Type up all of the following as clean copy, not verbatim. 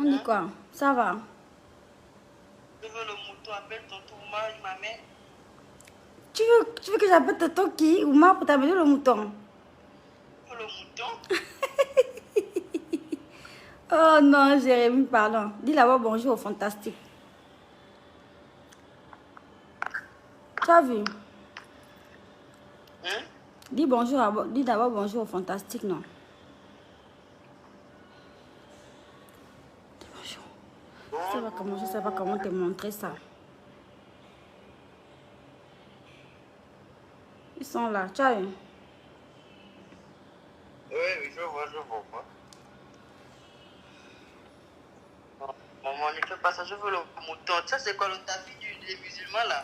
On dit quoi? Ça va? Je veux le mouton, appelle tonton Ouma, il m'amène. Tu veux que j'appelle tonton qui? Ouma pour t'amener le mouton? Je veux le mouton. Oh non, Jérémy, pardon. Dis d'abord bonjour au fantastique. Tu as vu? Hein? Dis d'abord bonjour au fantastique, non? Dis bonjour. Je sais pas comment te montrer ça. Ils sont là, tu as vu? Oui, je vois. Maman, ne fais pas ça, je veux le mouton. Ça, c'est quoi le tapis des musulmans là?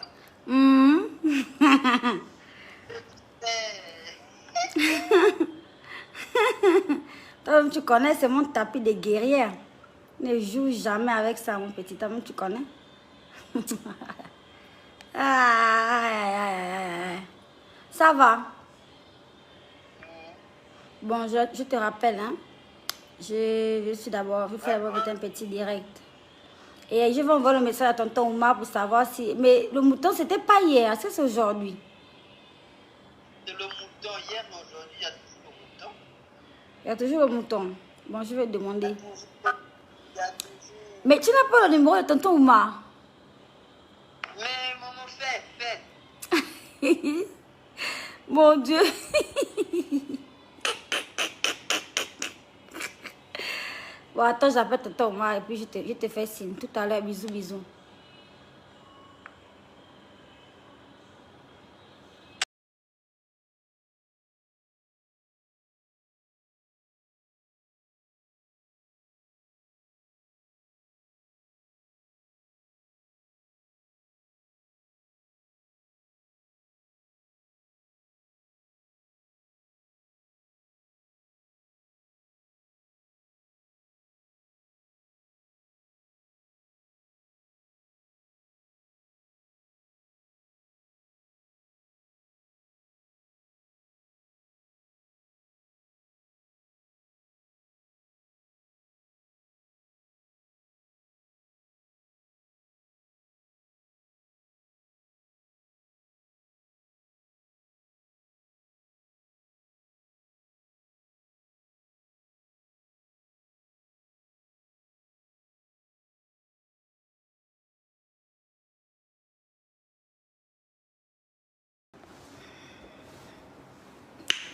Toi, tu connais, c'est mon tapis de guerrière. Ne joue jamais avec ça, mon petit homme, tu connais? Ça va? Bon, je te rappelle, hein. Je suis d'abord, je fais d'abord un petit direct. Et je vais envoyer le message à tonton Ouma pour savoir si... Mais le mouton, c'était pas hier, c'est aujourd'hui. C'est le mouton hier, mais aujourd'hui, il y a toujours le mouton. Il y a toujours le mouton. Bon, je vais demander. Il y a toujours... Mais tu n'as pas le numéro de tonton Ouma? Mais maman, fais. Mon Dieu. Bon, attends, j'appelle tonton Ouma et puis je te fais signe. Tout à l'heure, bisous, bisous.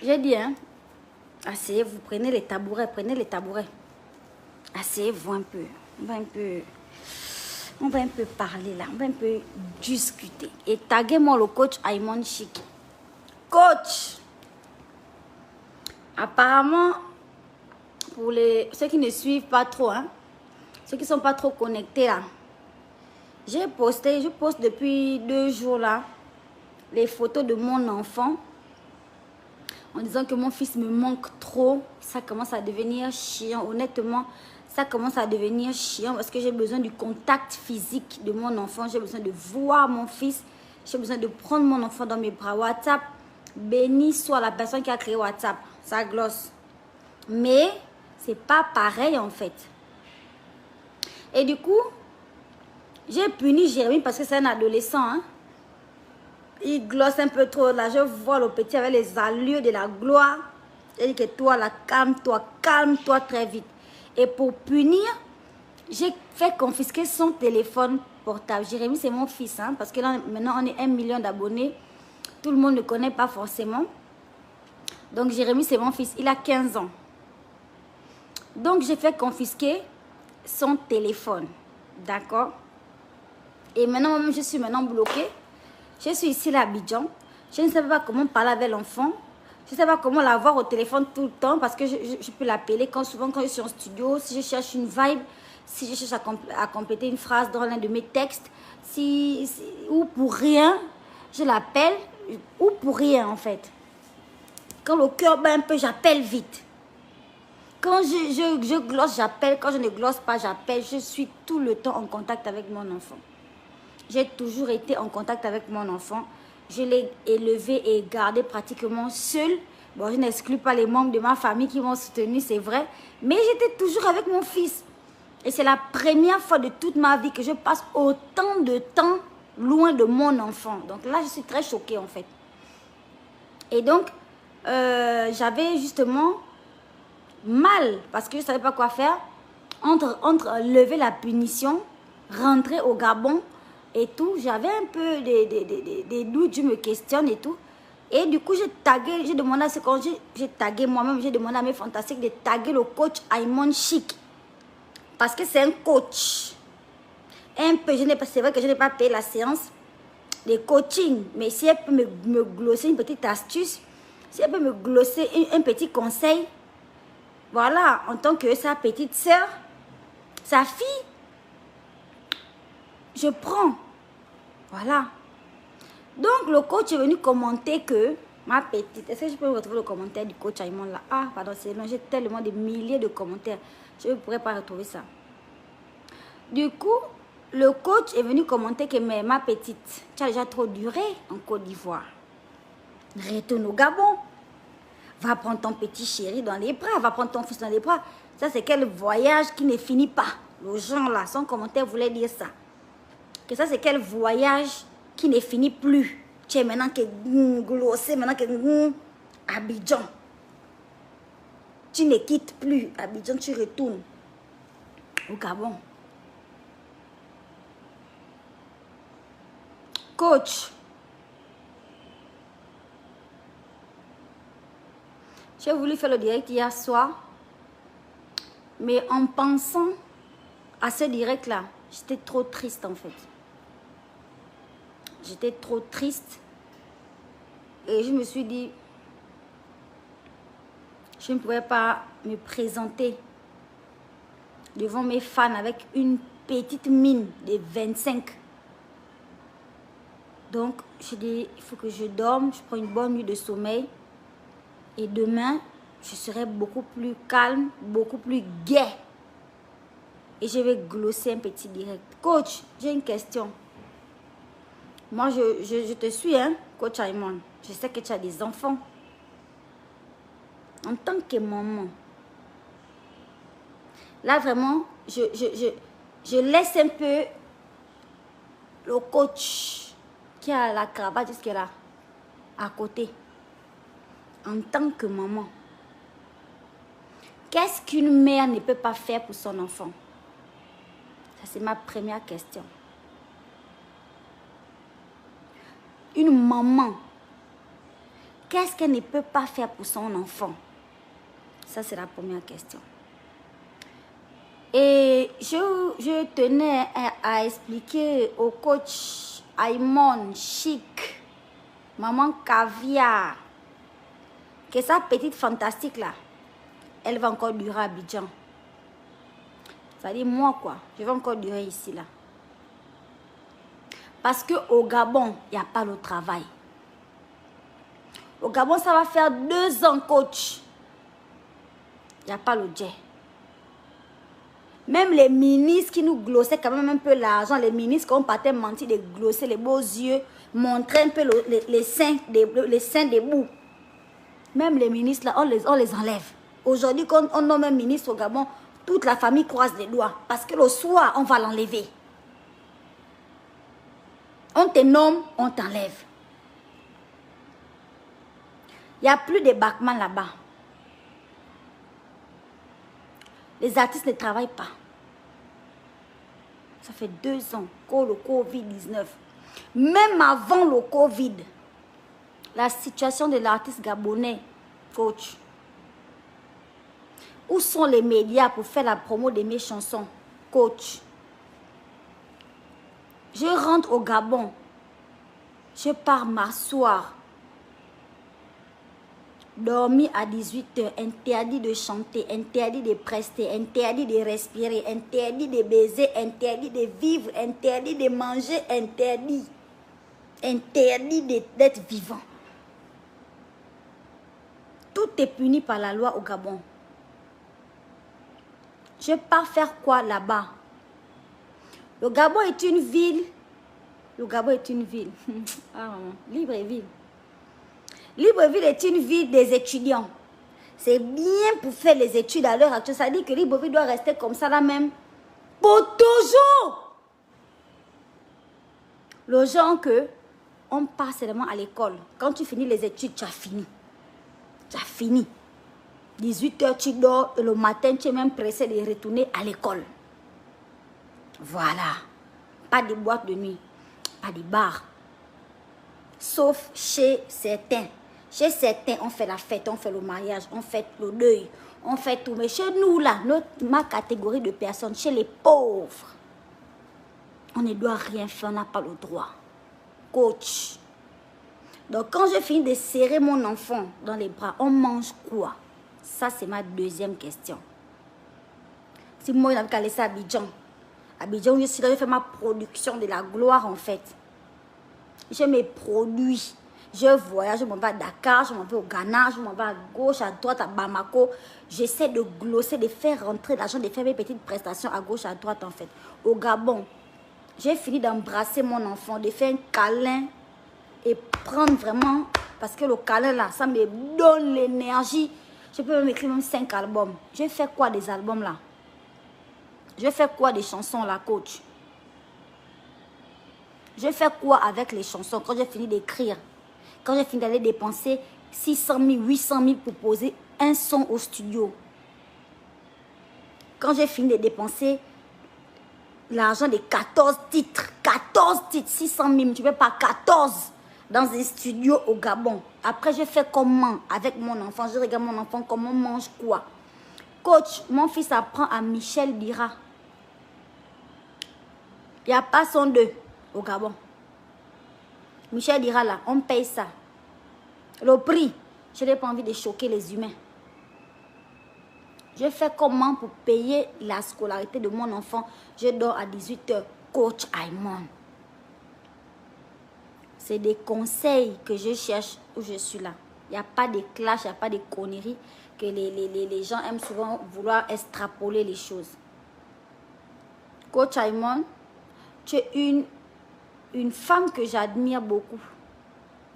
J'ai dit, hein, asseyez-vous, prenez les tabourets. Asseyez-vous un peu. On va un peu parler là, on va un peu discuter. Et taguez-moi le coach Aimon Chic. Coach! Apparemment, pour ceux qui ne suivent pas trop, hein, ceux qui ne sont pas trop connectés là, je poste depuis 2 jours là, les photos de mon enfant. En disant que mon fils me manque trop, ça commence à devenir chiant. Honnêtement, ça commence à devenir chiant parce que j'ai besoin du contact physique de mon enfant. J'ai besoin de voir mon fils. J'ai besoin de prendre mon enfant dans mes bras. WhatsApp, béni soit la personne qui a créé WhatsApp. Ça glosse. Mais, c'est pas pareil en fait. Et du coup, j'ai puni Jérémy parce que c'est un adolescent, hein. Il glosse un peu trop. Là, je vois le petit avec les allures de la gloire. Il dit que toi, là, calme-toi très vite. Et pour punir, j'ai fait confisquer son téléphone portable. Jérémy, c'est mon fils, hein, parce que là, maintenant, on est 1 million d'abonnés. Tout le monde ne le connaît pas forcément. Donc, Jérémy, c'est mon fils. Il a 15 ans. Donc, j'ai fait confisquer son téléphone. D'accord? Et maintenant, je suis maintenant bloquée. Je suis ici à Abidjan. Je ne sais pas comment parler avec l'enfant. Je ne sais pas comment l'avoir au téléphone tout le temps parce que je peux l'appeler souvent quand je suis en studio. Si je cherche une vibe, si je cherche à compléter une phrase dans l'un de mes textes, ou pour rien, je l'appelle, ou pour rien en fait. Quand le cœur bat un peu, j'appelle vite. Quand je glosse, j'appelle. Quand je ne glosse pas, j'appelle. Je suis tout le temps en contact avec mon enfant. J'ai toujours été en contact avec mon enfant. Je l'ai élevé et gardé pratiquement seul. Bon, je n'exclus pas les membres de ma famille qui m'ont soutenu, c'est vrai. Mais j'étais toujours avec mon fils. Et c'est la première fois de toute ma vie que je passe autant de temps loin de mon enfant. Donc là, je suis très choquée en fait. Et donc, j'avais justement mal parce que je ne savais pas quoi faire entre lever la punition, rentrer au Gabon et tout. J'avais un peu des doutes, je me questionne et tout. Et du coup, j'ai tagué, j'ai demandé à ce quand j'ai tagué moi-même, j'ai demandé à mes fantastiques de taguer le coach Aimon Chic. Parce que c'est un coach. Un peu, c'est vrai que je n'ai pas payé la séance de coaching. Mais si elle peut me glosser une petite astuce, si elle peut me glosser un petit conseil, voilà, en tant que sa petite sœur, sa fille, je prends. Voilà. Donc, le coach est venu commenter que ma petite... Est-ce que je peux retrouver le commentaire du coach Aimon là? Ah, pardon, c'est long. J'ai tellement de milliers de commentaires. Je ne pourrais pas retrouver ça. Du coup, le coach est venu commenter que ma petite, tu as déjà trop duré en Côte d'Ivoire. Retourne au Gabon. Va prendre ton petit chéri dans les bras. Va prendre ton fils dans les bras. Ça, c'est quel voyage qui ne finit pas. Le gens là, son commentaire voulait dire ça. Que ça, c'est quel voyage qui ne finit plus. Tu es maintenant que glossé, maintenant que Abidjan. Tu ne quittes plus Abidjan, tu retournes au Gabon. Coach, j'ai voulu faire le direct hier soir, mais en pensant à ce direct-là, j'étais trop triste en fait. J'étais trop triste et je me suis dit, je ne pouvais pas me présenter devant mes fans avec une petite mine de 25. Donc, je dis, il faut que je dorme, je prends une bonne nuit de sommeil. Et demain, je serai beaucoup plus calme, beaucoup plus gai. Et je vais glosser un petit direct. Coach, j'ai une question. Moi, je te suis, hein, coach Aimon. Je sais que tu as des enfants. En tant que maman, là, vraiment, je laisse un peu le coach qui a la cravate jusqu'à là, à côté. En tant que maman, qu'est-ce qu'une mère ne peut pas faire pour son enfant? Ça, c'est ma première question. Une maman, qu'est-ce qu'elle ne peut pas faire pour son enfant? Ça, c'est la première question. Et je tenais à expliquer au coach Aimon Chic, maman caviar, que sa petite fantastique là, elle va encore durer à Abidjan. Ça dit moi quoi, je vais encore durer ici là. Parce qu'au Gabon, il n'y a pas le travail. Au Gabon, ça va faire 2 ans coach. Il n'y a pas le jet. Même les ministres qui nous glossaient quand même un peu l'argent, les ministres qu'on partait mentir de glosser les beaux yeux, montrer un peu les seins debout. Même les ministres là, on les enlève. Aujourd'hui, quand on nomme un ministre au Gabon, toute la famille croise les doigts. Parce que le soir, on va l'enlever. On te nomme, on t'enlève. Il n'y a plus de backman là-bas. Les artistes ne travaillent pas. Ça fait 2 ans que le Covid-19. Même avant le Covid, la situation de l'artiste gabonais, coach. Où sont les médias pour faire la promo de mes chansons, coach? Je rentre au Gabon. Je pars m'asseoir. Dormir à 18h, interdit de chanter, interdit de prester, interdit de respirer, interdit de baiser, interdit de vivre, interdit de manger, interdit. Interdit d'être vivant. Tout est puni par la loi au Gabon. Je pars faire quoi là-bas? Le Gabon est une ville. Le Gabon est une ville. Ah, Libreville. Libreville est une ville des étudiants. C'est bien pour faire les études à l'heure actuelle. Ça dit que Libreville doit rester comme ça là même Pour toujours. Le genre que on part seulement à l'école. Quand tu finis les études, tu as fini. Tu as fini. 18h, tu dors et le matin, tu es même pressé de retourner à l'école. Voilà. Pas de boîte de nuit. Pas de bar. Sauf chez certains. Chez certains, on fait la fête, on fait le mariage, on fait le deuil, on fait tout. Mais chez nous, là, ma catégorie de personnes, chez les pauvres, on ne doit rien faire, on n'a pas le droit. Coach. Donc, quand je finis de serrer mon enfant dans les bras, on mange quoi? Ça, c'est ma deuxième question. Si moi, je n'avais qu'à laisser Abidjan. Abidjan, je suis là, je fais ma production de la gloire, en fait. Je me produis. Je voyage, je m'en vais à Dakar, je m'en vais au Ghana, je m'en vais à gauche, à droite, à Bamako. J'essaie de glosser, de faire rentrer l'argent, de faire mes petites prestations à gauche, à droite, en fait. Au Gabon, j'ai fini d'embrasser mon enfant, de faire un câlin et prendre vraiment, parce que le câlin là, ça me donne l'énergie. Je peux même écrire même 5 albums. Je fais quoi des albums là? Je fais quoi des chansons là, coach? Je fais quoi avec les chansons quand j'ai fini d'écrire? Quand j'ai fini d'aller dépenser 600 000, 800 000 pour poser un son au studio. Quand j'ai fini de dépenser l'argent de 14 titres, 600 000, tu ne peux pas 14 dans un studio au Gabon. Après, je fais comment avec mon enfant? Je regarde mon enfant, comment mange quoi? Coach, mon fils apprend à Michel Dira. Il n'y a pas son 2 au Gabon. Michel Dira là, on paye ça. Le prix, je n'ai pas envie de choquer les humains. Je fais comment pour payer la scolarité de mon enfant? Je dors à 18h. Coach Aimon. C'est des conseils que je cherche où je suis là. Il n'y a pas de clash, il n'y a pas de conneries que les gens aiment souvent vouloir extrapoler les choses. Coach Aimon, tu es une femme que j'admire beaucoup.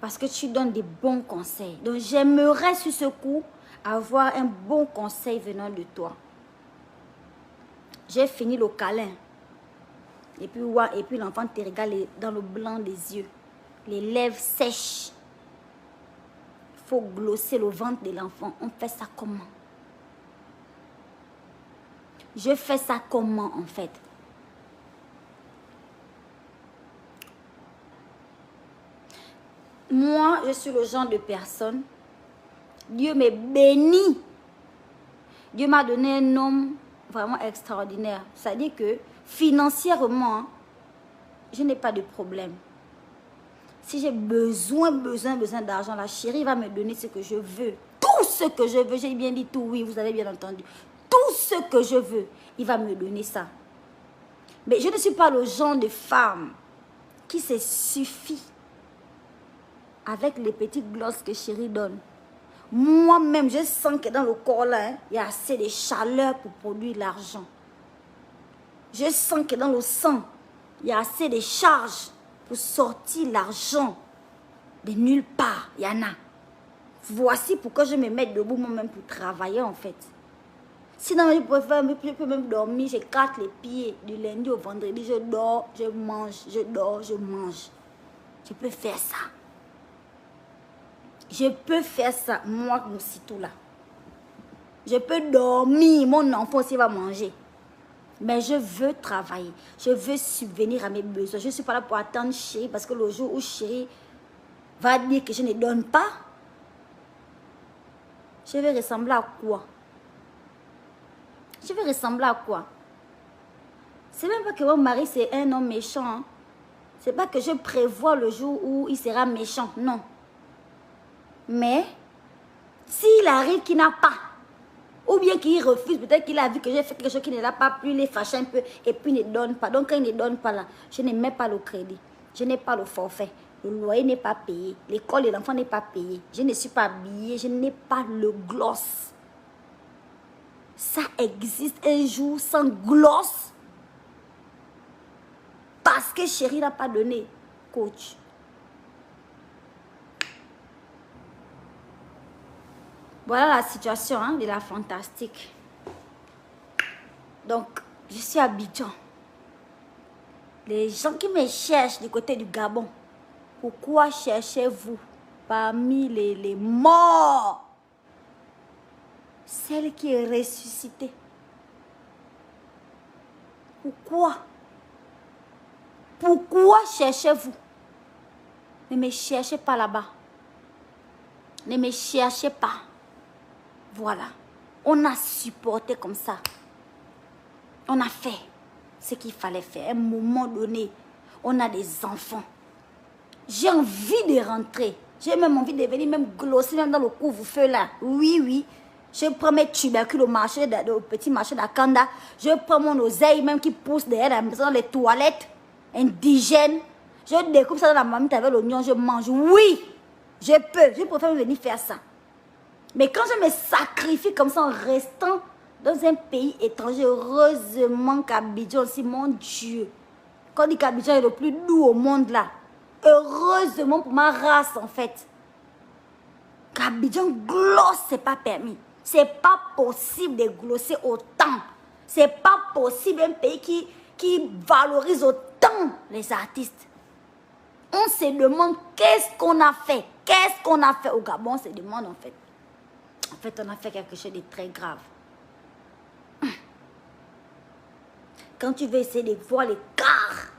Parce que tu donnes des bons conseils. Donc j'aimerais sur ce coup avoir un bon conseil venant de toi. J'ai fini le câlin. Et puis l'enfant te regarde dans le blanc des yeux. Les lèvres sèches. Il faut glosser le ventre de l'enfant. On fait ça comment? Je fais ça comment en fait? Moi, je suis le genre de personne. Dieu me bénit. Dieu m'a donné un homme vraiment extraordinaire. C'est-à-dire que financièrement, je n'ai pas de problème. Si j'ai besoin d'argent, la chérie va me donner ce que je veux. Tout ce que je veux. J'ai bien dit tout, oui, vous avez bien entendu. Tout ce que je veux, il va me donner ça. Mais je ne suis pas le genre de femme qui se suffit avec les petites glosses que chérie donne. Moi-même, je sens que dans le corps là, hein, il y a assez de chaleur pour produire l'argent. Je sens que dans le sang, il y a assez de charges pour sortir l'argent de nulle part. Il y en a. Voici pourquoi je me mets debout moi-même pour travailler en fait. Sinon, je peux même dormir, j'écarte les pieds du lundi au vendredi. Je dors, je mange, je dors, je mange. Je peux faire ça. Je peux faire ça, moi, aussitôt là. Je peux dormir, mon enfant aussi va manger. Mais je veux travailler. Je veux subvenir à mes besoins. Je ne suis pas là pour attendre chérie, parce que le jour où chérie va dire que je ne donne pas, je vais ressembler à quoi? Je vais ressembler à quoi? C'est même pas que mon mari c'est un homme méchant. Hein. C'est pas que je prévois le jour où il sera méchant, non. Mais, s'il arrive qu'il n'a pas, ou bien qu'il refuse, peut-être qu'il a vu que j'ai fait quelque chose qui ne l'a pas plu, il est fâché un peu, et puis il ne donne pas. Donc quand il ne donne pas là, je ne mets pas le crédit, je n'ai pas le forfait, le loyer n'est pas payé, l'école de l'enfant n'est pas payée, je ne suis pas habillée, je n'ai pas le gloss. Ça existe un jour sans gloss, parce que chérie n'a pas donné, coach. Voilà la situation hein, de la fantastique. Donc, Je suis à Abidjan. Les gens qui me cherchent du côté du Gabon, pourquoi cherchez-vous parmi les morts celle qui est ressuscitée? Pourquoi? Pourquoi cherchez-vous? Ne me cherchez pas là-bas. Ne me cherchez pas. Voilà. On a supporté comme ça. On a fait ce qu'il fallait faire. À un moment donné, on a des enfants. J'ai envie de rentrer. J'ai même envie de venir même glosser même dans le couvre-feu là. Oui, oui. Je prends mes tubercules au petit marché d'Akanda. Je prends mon oseille même qui pousse derrière la maison dans les toilettes indigènes. Je découpe ça dans la marmite avec l'oignon, je mange. Oui, je peux. Je préfère venir faire ça. Mais quand je me sacrifie comme ça en restant dans un pays étranger, heureusement qu'Abidjan aussi, mon Dieu. Quand on dit qu'Abidjan est le plus doux au monde là, heureusement pour ma race en fait. Qu'Abidjan glosse, c'est pas permis. C'est pas possible de glosser autant. C'est pas possible un pays qui valorise autant les artistes. On se demande qu'est-ce qu'on a fait. Qu'est-ce qu'on a fait au Gabon, on se demande en fait. En fait, on a fait quelque chose de très grave. Quand tu veux essayer de voir l'écart,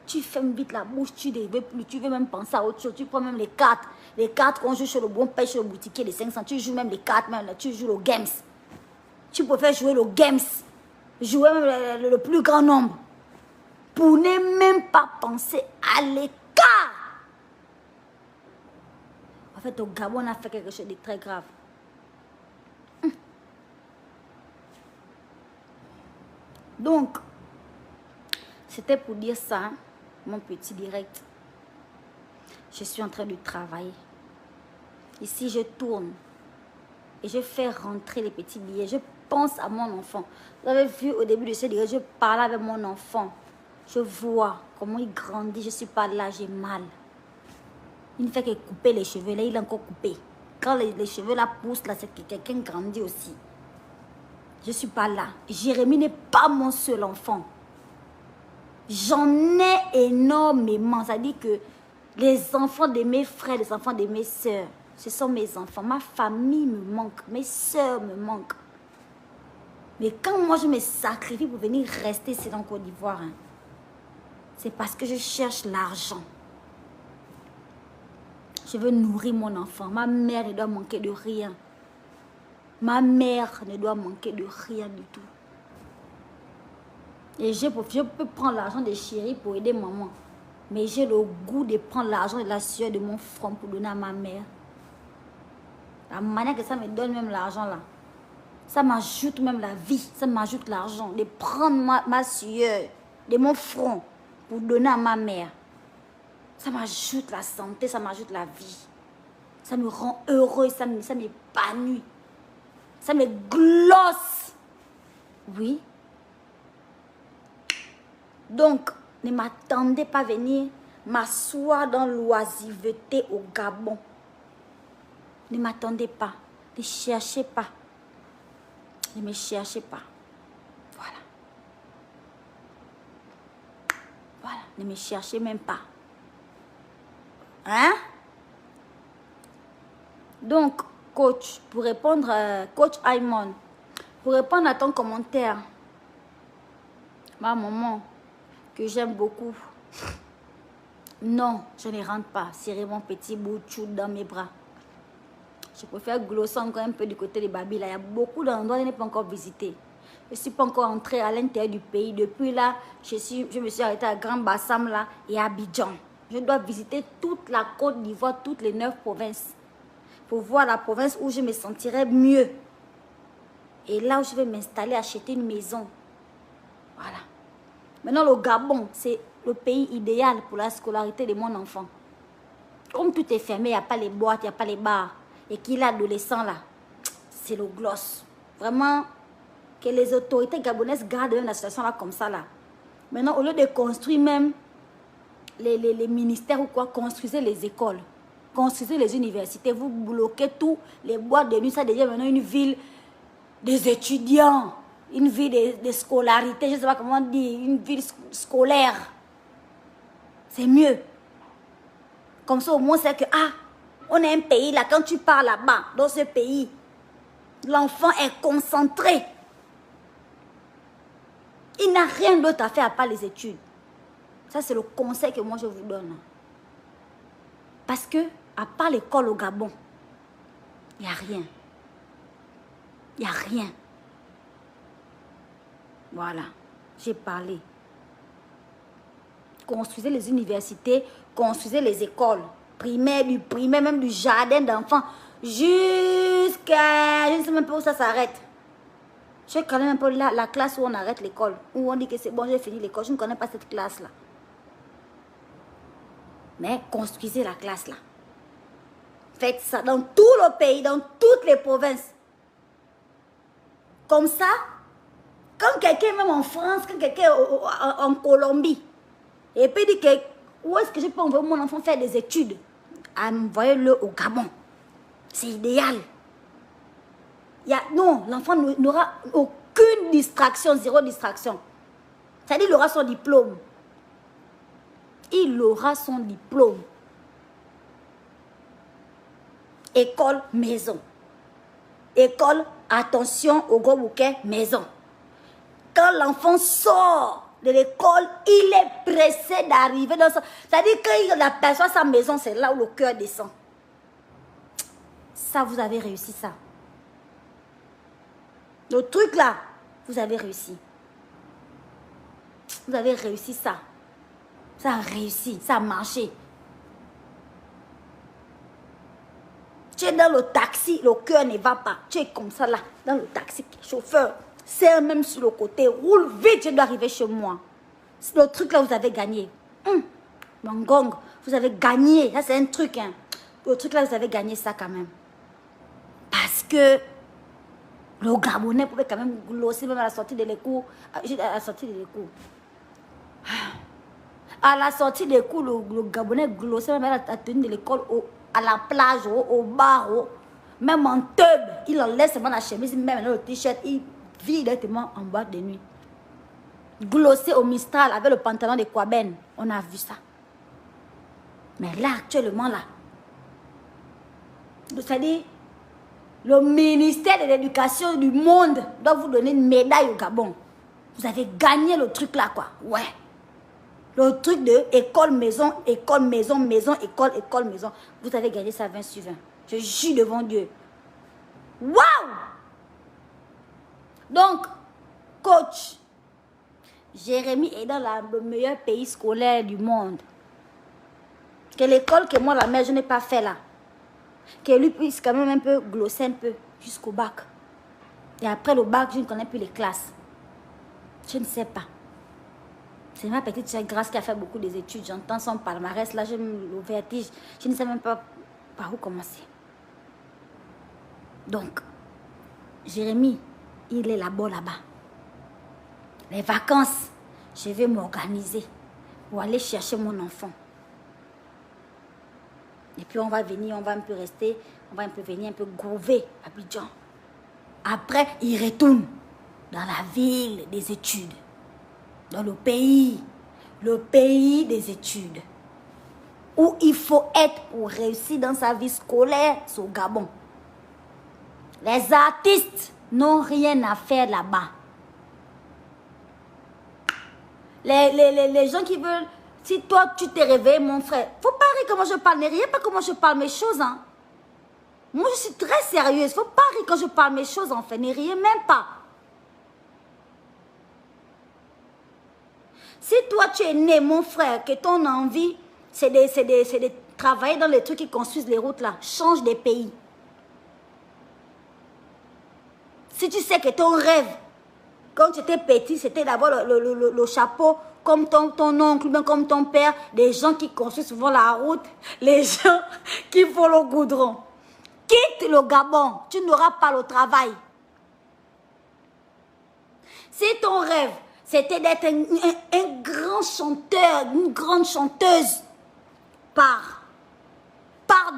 tu fermes vite la bouche, tu ne veux plus, tu veux même penser à autre chose. Tu prends même les cartes qu'on joue chez le bon père, chez le boutiquier de 500. Tu joues même les cartes, même là, tu joues le games. Tu préfères jouer le games, jouer même le plus grand nombre. Pour ne même pas penser à l'écart. En fait, au Gabon, on a fait quelque chose de très grave. Donc, c'était pour dire ça, hein, mon petit direct. Je suis en train de travailler. Ici, je tourne et je fais rentrer les petits billets. Je pense à mon enfant. Vous avez vu au début de ce direct, je parle avec mon enfant. Je vois comment il grandit. Je ne suis pas là, j'ai mal. Il ne fait que couper les cheveux. Là, il a encore coupé. Quand les cheveux là poussent, là, c'est que quelqu'un grandit aussi. Je ne suis pas là. Jérémie n'est pas mon seul enfant. J'en ai énormément. Ça dit que les enfants de mes frères, les enfants de mes soeurs, ce sont mes enfants. Ma famille me manque. Mes soeurs me manquent. Mais quand moi je me sacrifie pour venir rester ici dans Côte d'Ivoire, hein, c'est parce que je cherche l'argent. Je veux nourrir mon enfant. Ma mère ne doit manquer de rien. Ma mère ne doit manquer de rien du tout. Et je peux prendre l'argent de chérie pour aider maman. Mais j'ai le goût de prendre l'argent de la sueur de mon front pour donner à ma mère. La manière que ça me donne même l'argent là. Ça m'ajoute même la vie. Ça m'ajoute l'argent. De prendre ma sueur de mon front pour donner à ma mère. Ça m'ajoute la santé, ça m'ajoute la vie. Ça me rend heureux, ça m'épanouit. Ça me glosse. Oui. Donc, ne m'attendez pas à venir m'asseoir dans l'oisiveté au Gabon. Ne m'attendez pas. Ne cherchez pas. Ne me cherchez pas. Voilà. Voilà. Ne me cherchez même pas. Hein? Donc, coach, pour répondre, coach Aymon, pour répondre à ton commentaire, ma maman, que j'aime beaucoup, non, je ne rentre pas, serrer mon petit bout de chou dans mes bras. Je préfère glosser encore un peu du côté de Babi. Là, il y a beaucoup d'endroits que je n'ai pas encore visité. Je ne suis pas encore entrée à l'intérieur du pays. Depuis là, je me suis arrêtée à Grand Bassam là, et à Abidjan. Je dois visiter toute la Côte d'Ivoire, toutes les 9 provinces. Pour voir la province où je me sentirais mieux. Et là où je vais m'installer, acheter une maison. Voilà. Maintenant, le Gabon, c'est le pays idéal pour la scolarité de mon enfant. Comme tout est fermé, il n'y a pas les boîtes, il n'y a pas les bars. Et qu'il est adolescent là, c'est le gloss. Vraiment, que les autorités gabonaises gardent même la situation là comme ça là. Maintenant, au lieu de construire même les ministères ou quoi, construisez les écoles. Construisez les universités. Vous bloquez tout. Les boîtes de nuit, ça devient maintenant une ville des étudiants. une vie de scolarité, je ne sais pas comment dire, une vie scolaire. C'est mieux. Comme ça, au moins, c'est que, ah, on est un pays là, quand tu pars là-bas, dans ce pays, l'enfant est concentré. Il n'a rien d'autre à faire à part les études. Ça, c'est le conseil que moi, je vous donne. Parce que, à part l'école au Gabon, il n'y a rien. Il n'y a rien. Voilà, j'ai parlé. Construisez les universités, construisez les écoles, primaires, du primaire, même du jardin d'enfants, jusqu'à... Je ne sais même pas où ça s'arrête. Je connais un peu la classe où on arrête l'école, où on dit que c'est bon, j'ai fini l'école. Je ne connais pas cette classe-là. Mais construisez la classe-là. Faites ça dans tout le pays, dans toutes les provinces. Comme ça, quand quelqu'un, même en France, quand quelqu'un en Colombie, et puis dit que où est-ce que je peux envoyer mon enfant faire des études? Envoyez-le au Gabon. C'est idéal. Non, l'enfant n'aura aucune distraction, zéro distraction. C'est-à-dire qu'il aura son diplôme. Il aura son diplôme. École, maison. École, attention au gros bouquet, maison. Quand l'enfant sort de l'école, il est pressé d'arriver dans son... C'est-à-dire qu'il aperçoit sa maison, c'est là où le cœur descend. Ça, vous avez réussi ça. Le truc là, vous avez réussi. Vous avez réussi ça. Ça a réussi, ça a marché. Tu es dans le taxi, le cœur ne va pas. Tu es comme ça là, dans le taxi, chauffeur. Serre même sur le côté, roule vite, je dois arriver chez moi. Le truc là, vous avez gagné. Mon gong, vous avez gagné. Ça, c'est un truc. Hein. Le truc là, vous avez gagné ça quand même. Parce que le Gabonais pouvait quand même glosser même à la sortie de l'école. À la sortie de l'école. À la sortie des cours, le Gabonais glossait même à la tenue de l'école, à la plage, au bar, même en teub. Il en laisse seulement la chemise, même dans le t-shirt, il vit directement en boîte de nuit. Glossé au Mistral avec le pantalon de Kouaben. On a vu ça. Mais là, actuellement, là, c'est-à-dire, le ministère de l'Éducation du monde doit vous donner une médaille au Gabon. Vous avez gagné le truc là, quoi. Ouais. Le truc de école, maison, maison, école, maison. Vous avez gagné ça 20 sur 20. Je jure devant Dieu. Waouh! Donc, coach, Jérémy est dans le meilleur pays scolaire du monde. Que l'école que moi, la mère, je n'ai pas fait là. Que lui puisse quand même un peu glosser un peu jusqu'au bac. Et après le bac, je ne connais plus les classes. Je ne sais pas. C'est ma petite soeur Grâce qui a fait beaucoup des études. J'entends son palmarès. Là, j'ai le vertige. Je ne sais même pas par où commencer. Donc, Jérémy, il est là-bas, là-bas. Les vacances, je vais m'organiser pour aller chercher mon enfant. Et puis, on va venir, on va un peu rester, on va un peu venir, un peu grover à Abidjan. Après, il retourne dans la ville des études. Dans le pays des études, où il faut être pour réussir dans sa vie scolaire, c'est au Gabon. Les artistes n'ont rien à faire là-bas. Les gens qui veulent, si toi tu t'es réveillé, mon frère, faut pas rire comment je parle, ne riez pas comment je parle mes choses. Hein. Moi je suis très sérieuse, faut pas rire quand je parle mes choses en fait, ne riez même pas. Si toi, tu es né, mon frère, que ton envie, c'est de travailler dans les trucs qui construisent les routes là, change de pays. Si tu sais que ton rêve, quand tu étais petit, c'était d'avoir le chapeau comme ton oncle, bien comme ton père, des gens qui construisent souvent la route, les gens qui font le goudron. Quitte le Gabon, tu n'auras pas le travail. Si ton rêve, c'était d'être un grand chanteur, une grande chanteuse. Par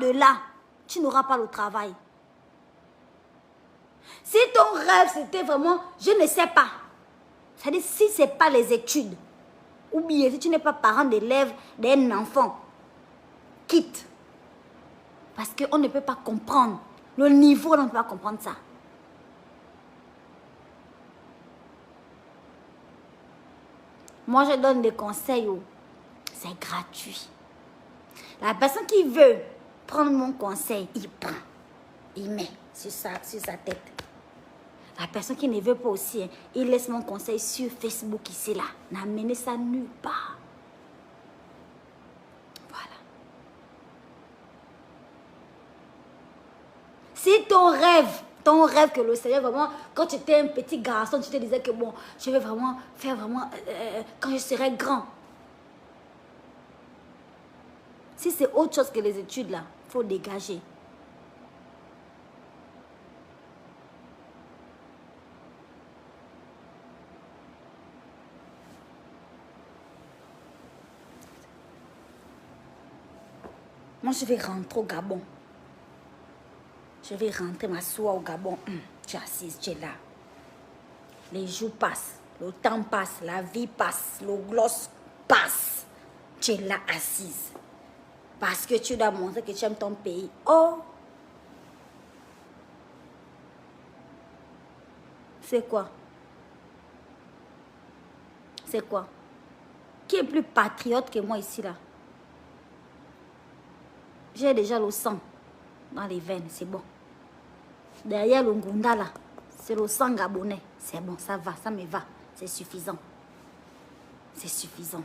de là, tu n'auras pas le travail. Si ton rêve, c'était vraiment, je ne sais pas. C'est-à-dire, si ce n'est pas les études, ou bien si tu n'es pas parent d'élève d'un enfant, quitte. Parce qu'on ne peut pas comprendre. Le niveau, on ne peut pas comprendre ça. Moi, je donne des conseils. C'est gratuit. La personne qui veut prendre mon conseil, il prend. Il met sur sa tête. La personne qui ne veut pas aussi, hein, il laisse mon conseil sur Facebook ici, là. N'amenez ça nulle part. Voilà. Si ton rêve que le Seigneur, vraiment, quand tu étais un petit garçon, tu te disais que bon, je vais vraiment faire vraiment, quand je serai grand. Si c'est autre chose que les études, là, il faut dégager. Moi, je vais rentrer au Gabon. Je vais rentrer, m'asseoir au Gabon. Tu es assise, tu es là. Les jours passent, le temps passe, la vie passe, le gloss passe. Tu es là, assise. Parce que tu dois montrer que tu aimes ton pays. Oh! C'est quoi? C'est quoi? Qui est plus patriote que moi ici, là? J'ai déjà le sang dans les veines, c'est bon. Derrière le Ngunda, là, c'est le sang gabonais. C'est bon, ça va, ça me va. C'est suffisant. C'est suffisant.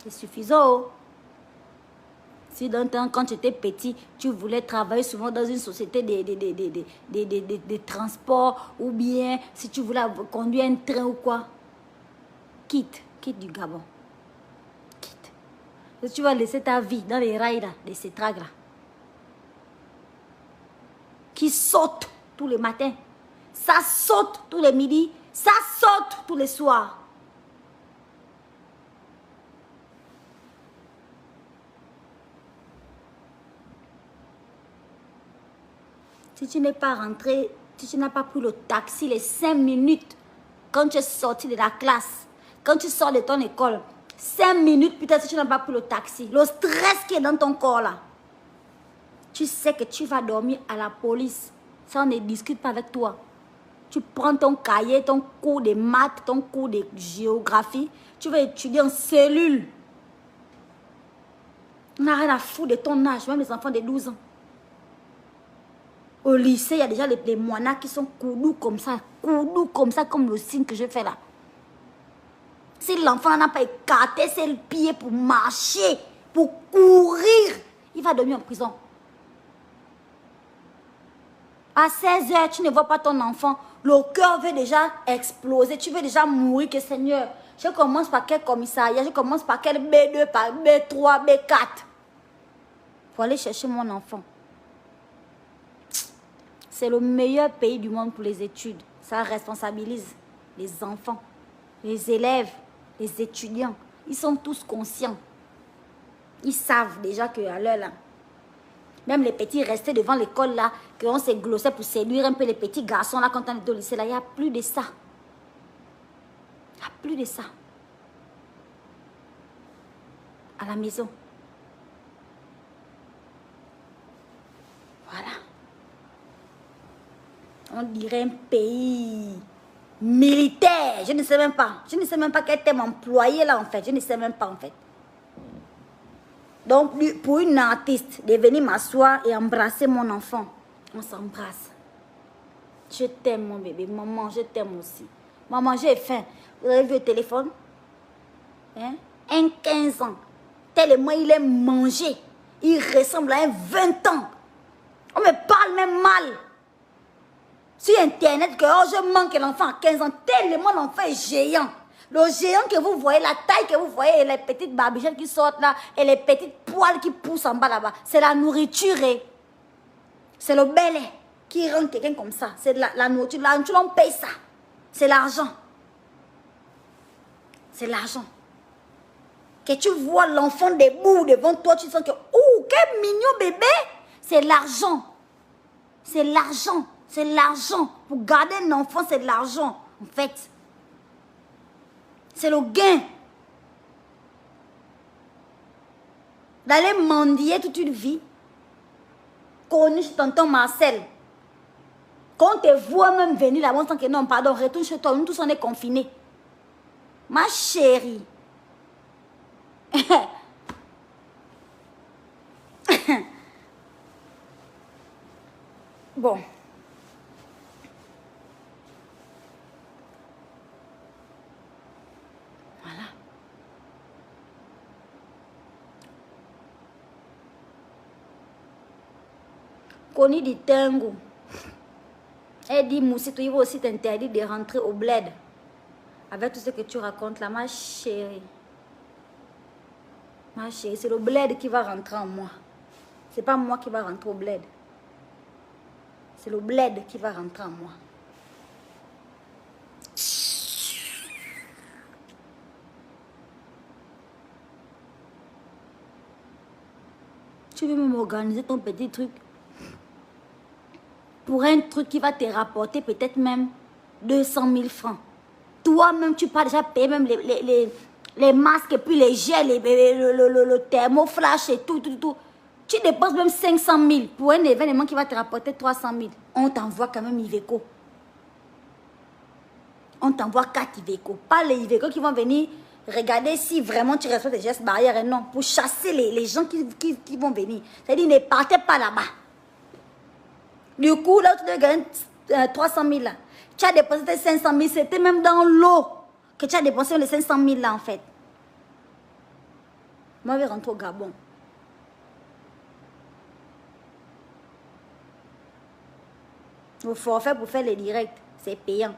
C'est suffisant. Oh. Si dans le temps, quand tu étais petit, tu voulais travailler souvent dans une société de transport, ou bien si tu voulais conduire un train ou quoi, quitte du Gabon. Quitte. Si tu vas laisser ta vie dans les rails là, de ces trags là, qui sautent tous les matins, ça saute tous les midis, ça saute tous les soirs. Si tu n'es pas rentré, si tu n'as pas pris le taxi les 5 minutes quand tu es sorti de la classe, quand tu sors de ton école, 5 minutes peut-être si tu n'as pas pris le taxi, le stress qui est dans ton corps là, tu sais que tu vas dormir à la police. Ça, on ne discute pas avec toi. Tu prends ton cahier, ton cours de maths, ton cours de géographie, tu vas étudier en cellule. On n'a rien à foutre de ton âge, même les enfants de 12 ans. Au lycée, il y a déjà les moinas qui sont coudous comme ça, comme le signe que je fais là. Si l'enfant n'a pas écarté ses pieds pour marcher, pour courir, il va dormir en prison. À 16 heures, tu ne vois pas ton enfant, le cœur veut déjà exploser, tu veux déjà mourir, que Seigneur, je commence par quel commissariat, je commence par quel B2, par B3, B4. Pour aller chercher mon enfant. C'est le meilleur pays du monde pour les études. Ça responsabilise les enfants, les élèves, les étudiants. Ils sont tous conscients. Ils savent déjà qu'à l'heure là, même les petits restés devant l'école là, qu'on s'est glossé pour séduire un peu les petits garçons là quand on est au lycée là, il n'y a plus de ça. Il n'y a plus de ça. À la maison. Voilà. On dirait un pays militaire. Je ne sais même pas. Je ne sais même pas quel terme employé là en fait. Je ne sais même pas en fait. Donc pour une artiste de venir m'asseoir et embrasser mon enfant, on s'embrasse. Je t'aime mon bébé. Maman, je t'aime aussi. Maman, j'ai faim. Vous avez vu le téléphone? Hein? Un 15 ans. Tellement il est mangé. Il ressemble à un 20 ans. On me parle même mal. Sur Internet, que oh, je manque l'enfant à 15 ans. Tellement l'enfant est géant. Le géant que vous voyez, la taille que vous voyez, et les petites barbichettes qui sortent là, et les petites poils qui poussent en bas là-bas, c'est la nourriture. C'est le bel lait qui rend quelqu'un comme ça. C'est la nourriture. La nourriture, on paye ça. C'est l'argent. C'est l'argent. que tu vois l'enfant debout devant toi, tu sens que, oh, quel mignon bébé. C'est l'argent. C'est l'argent. C'est l'argent. Pour garder un enfant, c'est de l'argent, en fait. C'est le gain. D'aller mendier toute une vie. Connu chez tonton Marcel. Quand on te voit même venir là-bas, on sent que non, pardon, retourne chez toi. Nous tous, on est confinés. Ma chérie. Bon. Voilà. Connu du Tango. Elle dit, Moussito, il va aussi t'interdire de rentrer au bled. Avec tout ce que tu racontes là, ma chérie. Ma chérie, c'est le bled qui va rentrer en moi. C'est pas moi qui va rentrer au bled. C'est le bled qui va rentrer en moi. Tu veux même organiser ton petit truc pour un truc qui va te rapporter peut-être même 200 000 francs. Toi-même, tu peux déjà payer même les masques et puis les gels, le thermoflash et tout. Tu dépenses même 500 000 pour un événement qui va te rapporter 300 000. On t'envoie quand même Iveco. On t'envoie 4 Iveco. Pas les Iveco qui vont venir regarder si vraiment tu respectes les gestes barrières. Et non, pour chasser les gens qui vont venir. C'est-à-dire, ne partez pas là-bas. Du coup, là, tu dois gagner 300 000 là. Tu as dépensé 500 000. C'était même dans l'eau que tu as dépensé les 500 000 là, en fait. Moi, je vais rentrer au Gabon. Le forfait pour faire les directs, c'est payant.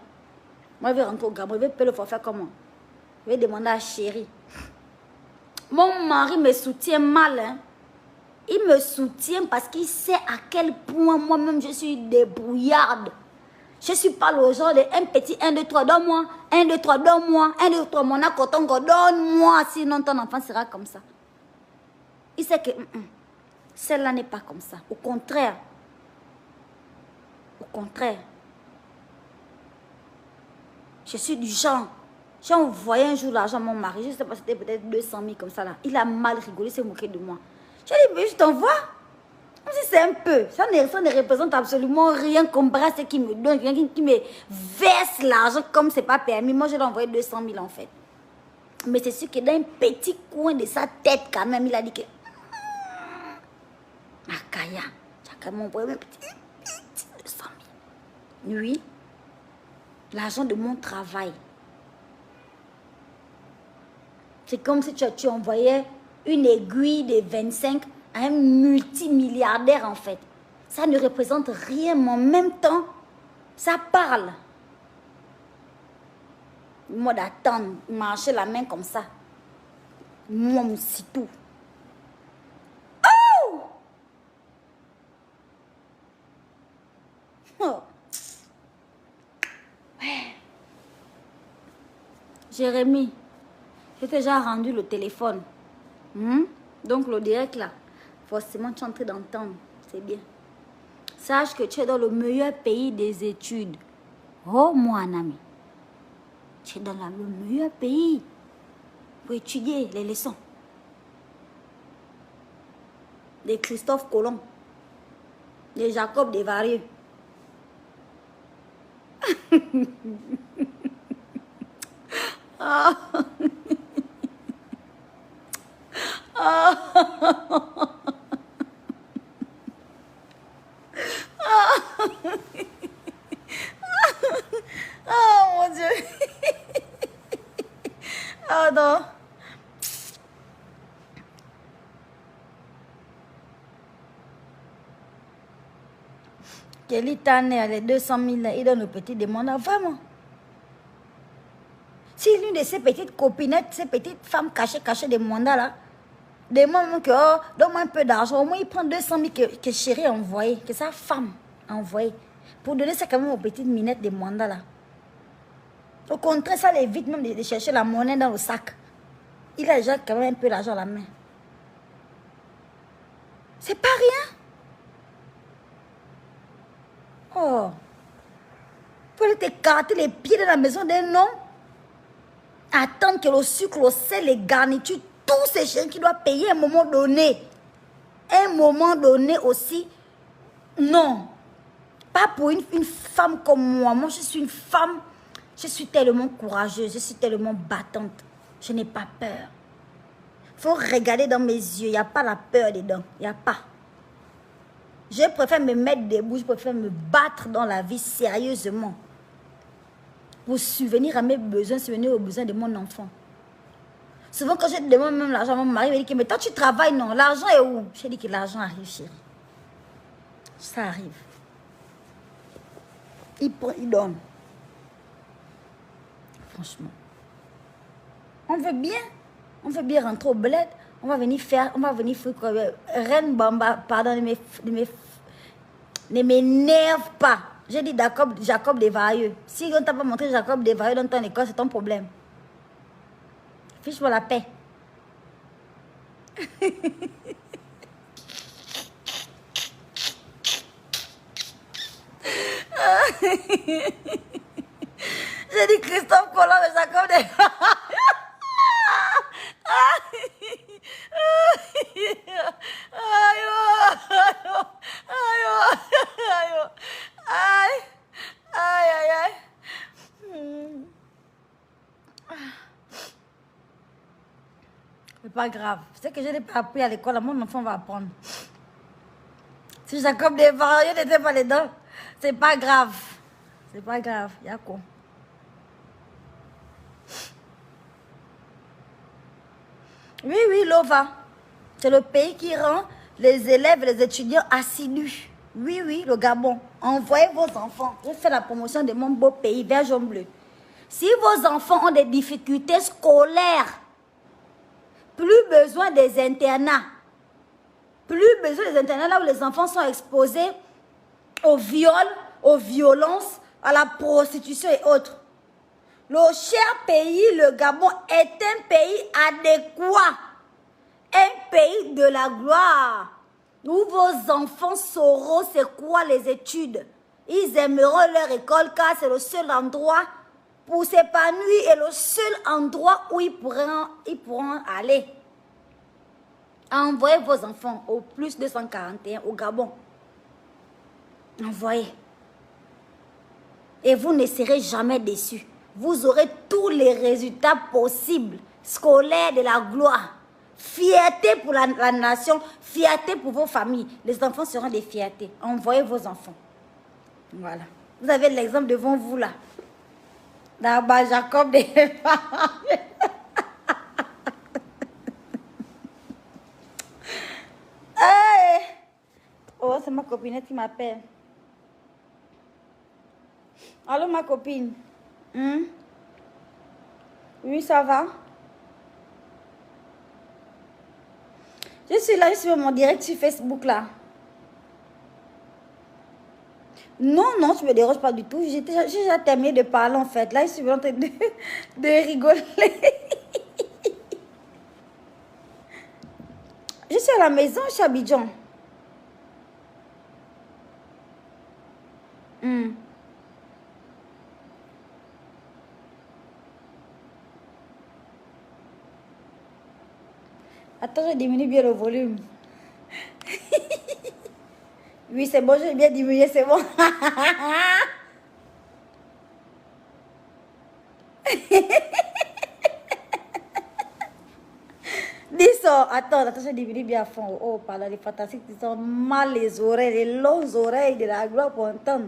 Moi, je vais rentrer au Gabon. Je vais payer le forfait comment? Je vais demander à chérie. Mon mari me soutient mal, hein. Il me soutient parce qu'il sait à quel point moi-même je suis débrouillarde. Je ne suis pas le genre de un petit 1, 2, 3, donne-moi. 1, 2, 3, donne-moi. 1, 2, 3, mon accotongo, donne-moi. Sinon, ton enfant sera comme ça. Il sait que celle-là n'est pas comme ça. Au contraire. Au contraire. Je suis du genre. J'ai envoyé un jour l'argent à mon mari. Je ne sais pas, c'était peut-être 200 000 comme ça là. Il a mal rigolé, il s'est moqué de moi. J'ai dit, mais je t'envoie. Comme si c'est un peu. Ça ne représente absolument rien comparé à ce qui me donne. Quelqu'un qui me verse l'argent comme c'est pas permis. Moi, je lui ai envoyé 200 000 en fait. Mais c'est sûr que dans un petit coin de sa tête quand même, il a dit que... Akaya, tu as quand même envoyé un petit 200 000. Oui. L'argent de mon travail. C'est comme si tu envoyais une aiguille de 25 à un multimilliardaire en fait. Ça ne représente rien, mais en même temps, ça parle. Moi d'attendre, marcher la main comme ça. Moi, c'est tout. Oh! Oh! Ouais. Jérémy, j'ai déjà rendu le téléphone. Donc le direct là, forcément tu es en train d'entendre. C'est bien. Sache que tu es dans le meilleur pays des études. Oh mon ami. Tu es dans le meilleur pays pour étudier les leçons. De Christophe Colomb. De Jacob Desvarieux. Ah. Ah. Oh mon Dieu. Ah non. Kelly Tanner, les 200 000, il donne le petit demande vraiment. Si l'une de ces petites copinettes, ces petites femmes cachées des mandats là, demande que, oh, donne-moi un peu d'argent, au moins il prend 200 000 que chérie a envoyé, que sa femme a envoyé, pour donner ça quand même aux petites minettes des mandats là. Au contraire, ça l'évite même de chercher la monnaie dans le sac. il a déjà quand même un peu l'argent à la main. C'est pas rien. Oh. Tu peux t'écarter les pieds de la maison d'un homme. Attendre que le sucre, le sel, les garnitures, tous ces choses qu'il doit payer à un moment donné. À un moment donné aussi. Non. Pas pour une femme comme moi. Moi, je suis une femme. Je suis tellement courageuse. Je suis tellement battante. Je n'ai pas peur. Il faut regarder dans mes yeux. Il n'y a pas la peur dedans. Il n'y a pas. Je préfère me mettre debout. Je préfère me battre dans la vie sérieusement. Pour subvenir à mes besoins, subvenir aux besoins de mon enfant. Souvent, quand je demande même l'argent, mon mari me dit, mais toi, tu travailles, non? L'argent est où? Je dis que l'argent arrive, chérie. Ça arrive. Il prend, il donne. Franchement. On veut bien rentrer au bled. On va venir faire Reine Bamba, pardon, ne m'énerve pas. J'ai dit Jacob Desvarieux. Si on ne t'a pas montré Jacob Desvarieux dans ton école, c'est ton problème. Fiche-moi la paix. J'ai dit Christophe Colomb et Jacob Desvarieux. C'est pas grave. C'est que je n'ai pas appris à l'école. Mon enfant va apprendre. Si Jacob Desvarieux n'était pas dedans, c'est pas grave. C'est pas grave. Il y a quoi? Oui, oui, Lova. C'est le pays qui rend les élèves et les étudiants assidus. Oui, oui, le Gabon. Envoyez vos enfants. Je fais la promotion de mon beau pays, vert, jaune, bleu. Si vos enfants ont des difficultés scolaires, plus besoin des internats. Plus besoin des internats là où les enfants sont exposés au viol, aux violences, à la prostitution et autres. Le cher pays, le Gabon, est un pays adéquat. Un pays de la gloire. Où vos enfants sauront c'est quoi les études. Ils aimeront leur école car c'est le seul endroit pour s'épanouir et le seul endroit où ils pourront aller. Envoyez vos enfants au plus 241 au Gabon. Envoyez. Et vous ne serez jamais déçus. Vous aurez tous les résultats possibles, scolaires, de la gloire. Fierté pour la nation, fierté pour vos familles. Les enfants seront des fiertés. Envoyez vos enfants. Voilà. Vous avez l'exemple devant vous là. D'abord, Jacob Desvarieux. Hey! Oh, c'est ma copinette qui m'appelle. Allô, ma copine? Oui, ça va? Je suis là, je suis mon direct sur Facebook là. Non, non, tu me déranges pas du tout. J'ai déjà terminé de parler en fait. Là, je suis en train de rigoler. Je suis à la maison, je suis à Abidjan. Attends, je diminue bien le volume. Oui, c'est bon, j'ai bien diminué, c'est bon. Dis ça. Attends, je diminue bien à fond. Oh, par là, les fantastiques, ils ont mal les oreilles, les longues oreilles de la gloire pour entendre.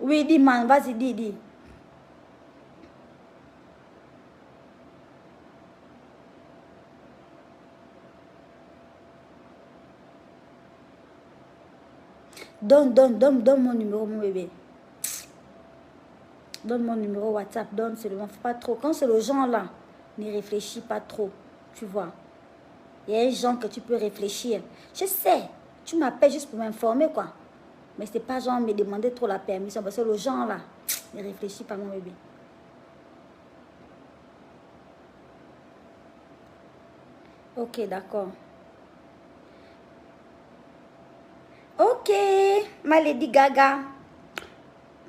Oui, dis, man, vas-y, dis. Donne mon numéro, mon bébé. Donne mon numéro WhatsApp, donne seulement, faut pas trop. Quand c'est le genre là, ne réfléchis pas trop, tu vois. Il y a un genre que tu peux réfléchir. Je sais, tu m'appelles juste pour m'informer quoi. Mais c'est pas genre me demander trop la permission parce que le genre là, ne réfléchis pas mon bébé. Ok, d'accord. Ok, ma Lady Gaga.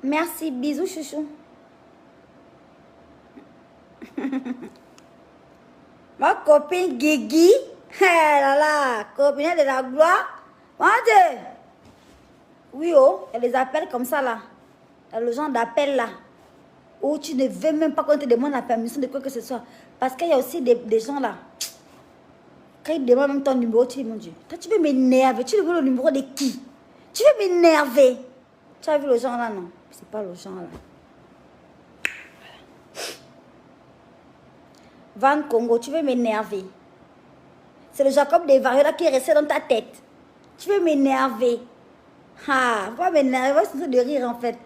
Merci, bisous, chouchou. Ma copine Guigui. Eh là là, copine de la gloire. Mon Dieu. Oui, oh, elle les appelle comme ça là. Le genre d'appel là. Où tu ne veux même pas qu'on te demande la permission de quoi que ce soit. Parce qu'il y a aussi des gens là. Quand ils demandent même ton numéro, tu dis, mon Dieu, toi tu veux m'énerver. Tu veux le numéro de qui? Tu veux m'énerver. Tu as vu le genre là, non? C'est pas le genre là. Van Congo, tu veux m'énerver. C'est le Jacob des Varieux là qui est resté dans ta tête. Tu veux m'énerver. Ah, pas m'énerver, c'est de rire en fait.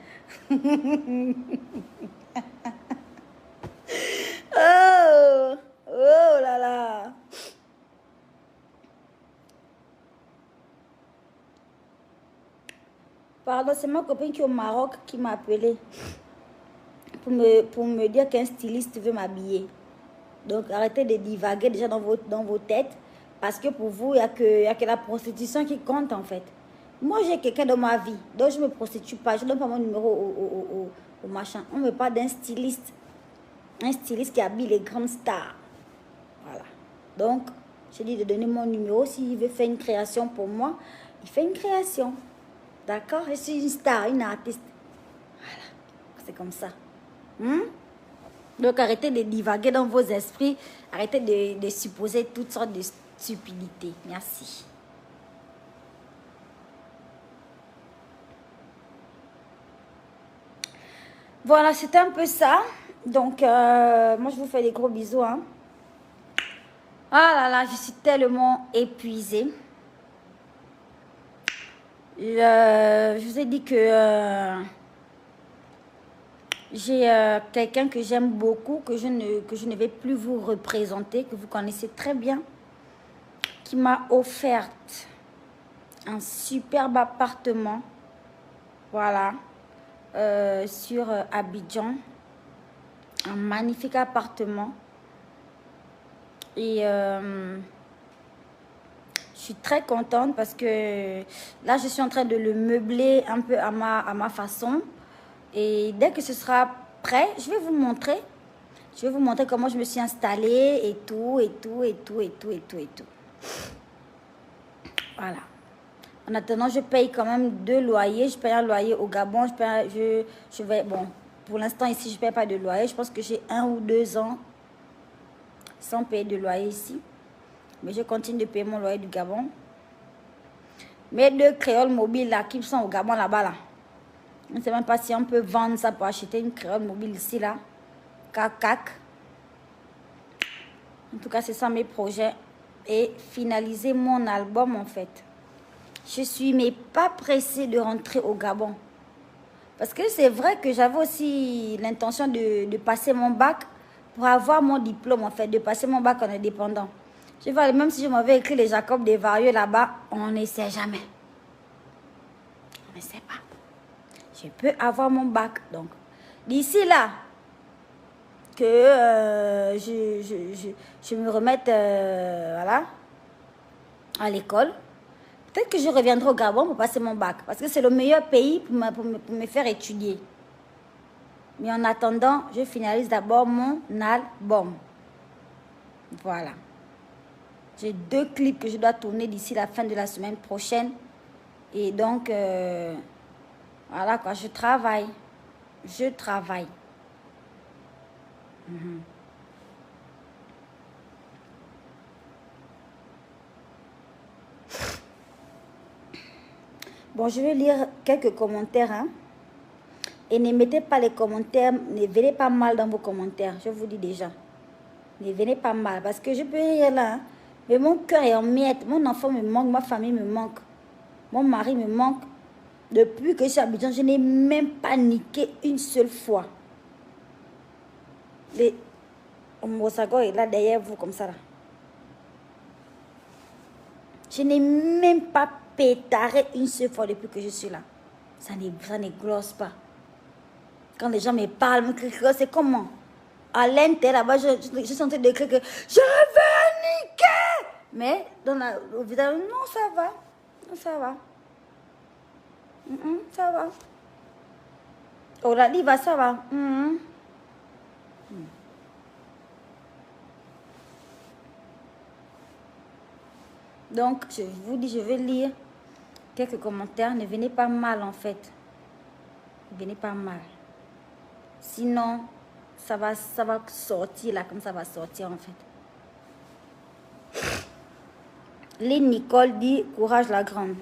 Oh, oh là là. Pardon, c'est ma copine qui est au Maroc qui m'a appelé pour me dire qu'un styliste veut m'habiller. Donc arrêtez de divaguer déjà dans vos têtes. Parce que pour vous, il n'y a que la prostitution qui compte en fait. Moi, j'ai quelqu'un dans ma vie. Donc je ne me prostitue pas. Je ne donne pas mon numéro au machin. On ne veut pas d'un styliste. Un styliste qui habille les grandes stars. Voilà. Donc, je dis de donner mon numéro. S'il veut faire une création pour moi, il fait une création. D'accord? Je suis une star, une artiste. Voilà. C'est comme ça. Donc, arrêtez de divaguer dans vos esprits. Arrêtez de supposer toutes sortes de stupidités. Merci. Voilà, c'était un peu ça. Donc, moi, je vous fais des gros bisous. Hein. Ah là là, je suis tellement épuisée. Je vous ai dit que j'ai quelqu'un que j'aime beaucoup, que je ne vais plus vous représenter, que vous connaissez très bien, qui m'a offert un superbe appartement, voilà, sur Abidjan, un magnifique appartement. Et je suis très contente parce que là, je suis en train de le meubler un peu à ma façon. Et dès que ce sera prêt, je vais vous montrer. Je vais vous montrer comment je me suis installée et tout, et tout, et tout, et tout, et tout, et tout. Voilà. En attendant, je paye quand même 2 loyers. Je paye un loyer au Gabon. Je vais, bon, pour l'instant ici, je ne paye pas de loyer. Je pense que j'ai 1 ou 2 ans sans payer de loyer ici. Mais je continue de payer mon loyer du Gabon. Mes 2 créoles mobiles là, qui sont au Gabon là-bas là. Je ne sais même pas si on peut vendre ça pour acheter une créole mobile ici là. Cac. En tout cas, c'est ça mes projets. Et finaliser mon album en fait. Je suis mais pas pressée de rentrer au Gabon. Parce que c'est vrai que j'avais aussi l'intention de passer mon bac pour avoir mon diplôme en fait. De passer mon bac en indépendant. Je vois, même si je m'avais écrit les Jacob des Varieux là-bas, on ne sait jamais. On ne sait pas. Je peux avoir mon bac. Donc, d'ici là, que je me remette voilà, à l'école. Peut-être que je reviendrai au Gabon pour passer mon bac. Parce que c'est le meilleur pays pour me faire étudier. Mais en attendant, je finalise d'abord mon album. Voilà. J'ai 2 clips que je dois tourner d'ici la fin de la semaine prochaine. Et donc, voilà quoi, je travaille. Je travaille. Bon, je vais lire quelques commentaires. Hein. Et ne mettez pas les commentaires, ne venez pas mal dans vos commentaires. Je vous dis déjà. Ne venez pas mal. Parce que je peux rire là. Hein. Mais mon cœur est en miettes. Mon enfant me manque, ma famille me manque. Mon mari me manque. Depuis que je suis à Abidjan, je n'ai même pas niqué une seule fois. Mon sago est là derrière vous comme ça là. Je n'ai même pas pétaré une seule fois depuis que je suis là. Ça ne glosse pas. Quand les gens me parlent, c'est comment? À l'intérieur, là-bas, je suis en train de crier que je veux niquer. Mais dans le visage, non, ça va. Non, ça va. Ça va. Oh là, il va, ça va. Donc, je vous dis, je vais lire quelques commentaires. Ne venez pas mal, en fait. Ne venez pas mal. Sinon, ça va sortir, là, comme ça va sortir, en fait. Lynn Nicole dit, courage la grande.